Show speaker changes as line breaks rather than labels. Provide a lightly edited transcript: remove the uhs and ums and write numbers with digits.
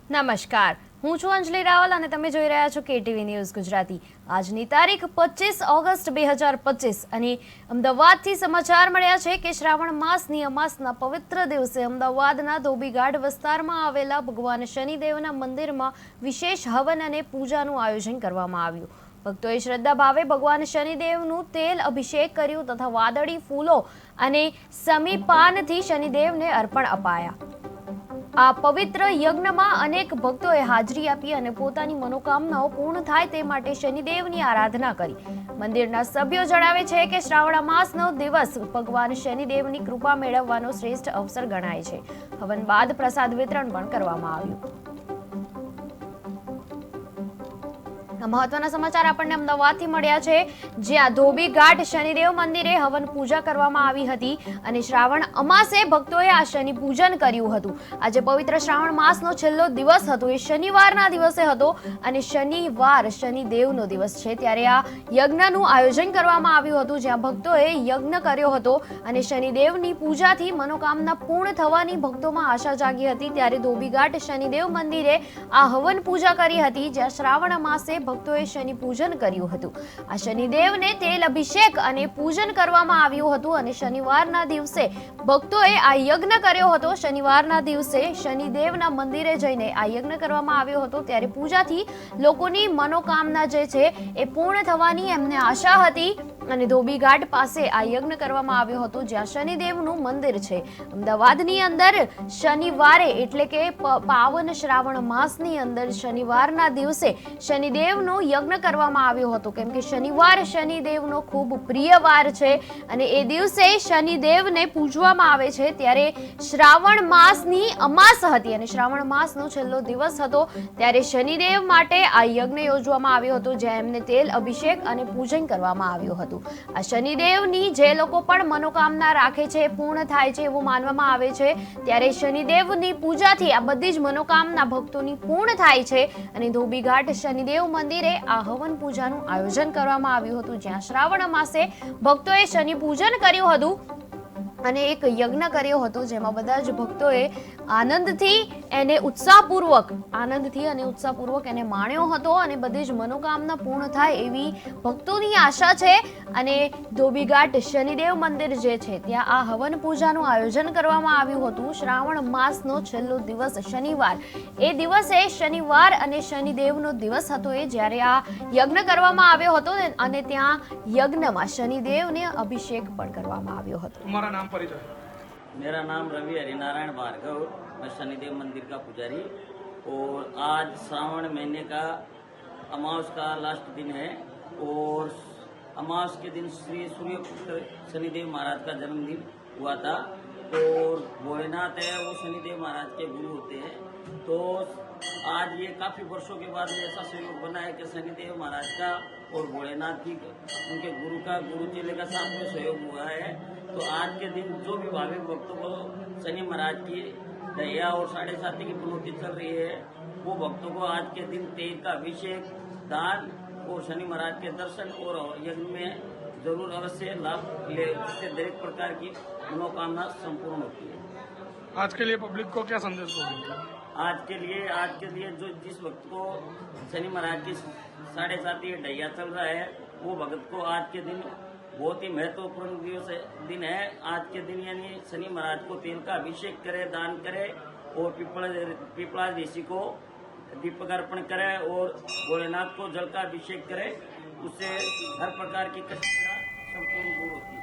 નમસ્કાર, હું છું અંજલિ રાવલ અને તમે જોઈ રહ્યા છો કેટીવી ન્યૂઝ ગુજરાતી। આજની તારીખ 25 ઓગસ્ટ 2025 અને અમદાવાદથી સમાચાર મળ્યા છે કે શ્રાવણ માસની અમાસના પવિત્ર દિવસે અમદાવાદના ધોબીઘાટ વિસ્તારમાં આવેલા ભગવાન શનિદેવના મંદિરમાં વિશેષ હવન અને પૂજાનું આયોજન કરવામાં આવ્યું। ભક્તોએ શ્રદ્ધા ભાવે ભગવાન શનિદેવનું તેલ અભિષેક કર્યું તથા વાદળી ફૂલો અને સમી પાનથી શનિદેવને અર્પણ અપાયા। આ પવિત્ર યજ્ઞમાં અનેક ભક્તોએ હાજરી આપી અને પોતાની મનોકામનાઓ પૂર્ણ થાય તે માટે શનિદેવની આરાધના કરી। મંદિરના સભ્યો જણાવે છે કે શ્રાવણ માસનો દિવસ ભગવાન શનિદેવની કૃપા મેળવવાનો શ્રેષ્ઠ અવસર ગણાય છે। હવન બાદ પ્રસાદ વિતરણ પણ કરવામાં આવ્યું। મહત્વના સમાચાર આપણને અમદાવાદથી મળ્યા છે, જ્યાં ધોબીઘાટ શનિદેવ મંદિરે હવન પૂજા કરવામાં આવી હતી અને શ્રાવણ અમાસે ભક્તોએ આ શનિ પૂજન કર્યું હતું। આજે પવિત્ર શ્રાવણ માસનો છેલ્લો દિવસ હતો, એ શનિવારના દિવસે હતો અને શનિવાર શનિદેવનો દિવસ છે, ત્યારે આ યજ્ઞનું આયોજન કરવામાં આવ્યું હતું, જ્યાં ભક્તોએ યજ્ઞ કર્યો હતો અને શનિદેવની પૂજાથી મનોકામના પૂર્ણ થવાની ભક્તોમાં આશા જાગી હતી। ત્યારે ધોબીઘાટ શનિદેવ મંદિરે આ હવન પૂજા કરી હતી, જ્યાં શ્રાવણ માસે ભક્તોએ શનિ પૂજન કર્યું હતું। આ શનિદેવને તેલ અભિષેક અને પૂજન કરવામાં આવ્યું હતું અને શનિવારના દિવસે ભક્તોએ આ યજ્ઞ કર્યો હતો। શનિવારના દિવસે શનિદેવના મંદિરે જઈને આ યજ્ઞ કરવામાં આવ્યો હતો, ત્યારે પૂજાથી લોકોની મનોકામના જે છે એ પૂર્ણ થવાની એમને આશા હતી અને ધોબીઘાટ પાસે આ યજ્ઞ કરવામાં આવ્યો હતો, જ્યાં શનિદેવનું મંદિર છે। અમદાવાદની અંદર શનિવારે એટલે કે પાવન શ્રાવણ માસની અંદર શનિવારના દિવસે શનિદેવ યજ્ઞ કરવામાં આવ્યો હતો, કેમ કે શનિવાર શનિદેવનો ખૂબ પ્રિય વાર છે અને એ દિવસે શનિદેવને પૂજવામાં આવે છે। ત્યારે શ્રાવણ માસની અમાસ હતી અને શ્રાવણ માસનો છેલ્લો દિવસ હતો, ત્યારે શનિદેવ માટે આ યજ્ઞ યોજવામાં આવ્યો હતો, જ્યાં એમને તેલ અભિષેક અને પૂજન કરવામાં આવ્યું હતું। આ શનિદેવની જે લોકો પણ મનોકામના રાખે છે પૂર્ણ થાય છે એવું માનવામાં આવે છે। ત્યારે શનિદેવની પૂજાથી આ બધી જ મનોકામના ભક્તોની પૂર્ણ થાય છે અને ધોબીઘાટ શનિદેવ મંદિરે આ હવન પૂજાનું આયોજન કરવામાં આવ્યું હતું, જ્યાં શ્રાવણ માસે ભક્તોએ શનિ પૂજન કર્યું હતું અને એક યજ્ઞ કર્યો હતો, જેમાં બધા જ ભક્તોએ આનંદથી અને ઉત્સાહપૂર્વક એને માણ્યો હતો અને બધી જ મનોકામના પૂર્ણ થાય એવી ભક્તોની આશા છે। અને ધોબીઘાટ શનિદેવ મંદિર જે છે ત્યાં આ હવન પૂજાનું આયોજન કરવામાં આવ્યું હતું। શ્રાવણ માસનો છેલ્લો દિવસ શનિવાર, એ દિવસે શનિવાર અને શનિદેવનો દિવસ હતો, એ જ્યારે આ યજ્ઞ કરવામાં આવ્યો હતો અને ત્યાં યજ્ઞમાં શનિદેવને અભિષેક પણ કરવામાં આવ્યો હતો।
मेरा नाम रवि हरिनारायण भार्गव, मैं शनिदेव मंदिर का पुजारी। और आज श्रावण महीने का अमावस का लास्ट दिन है और अमावस के दिन श्री सूर्यपुत्र शनिदेव महाराज का जन्मदिन हुआ था। और भोलेनाथ है वो शनिदेव महाराज के गुरु होते हैं, तो आज ये काफ़ी वर्षों के बाद ऐसा सहयोग बना है कि शनिदेव महाराज का और भोलेनाथ की उनके गुरु का गुरु चेले का साथ में सहयोग हुआ है। तो आज के दिन जो भी भाविक भक्तों को शनि महाराज की दया और 7.5 की पुनौती चल रही है, वो भक्तों को आज के दिन तेल का अभिषेक, दान और शनि महाराज के दर्शन और यज्ञ में जरूर अवश्य लाभ ले, जिससे दरेक प्रकार की मनोकामना संपूर्ण होती है।
आज के लिए पब्लिक को क्या संदेश दोगे?
आज के लिए जो जिस भक्त को शनि महाराज की 7.5 ढैया चल रहा है, वो भक्त को आज के दिन बहुत ही महत्वपूर्ण दिन है। आज के दिन यानी शनि महाराज को तेल का अभिषेक करे, दान करे और पीपला ऋषि को दीपक अर्पण करे और भोलेनाथ को जल का अभिषेक करे, उससे हर प्रकार की कष्ट संपूर्ण दूर होती है।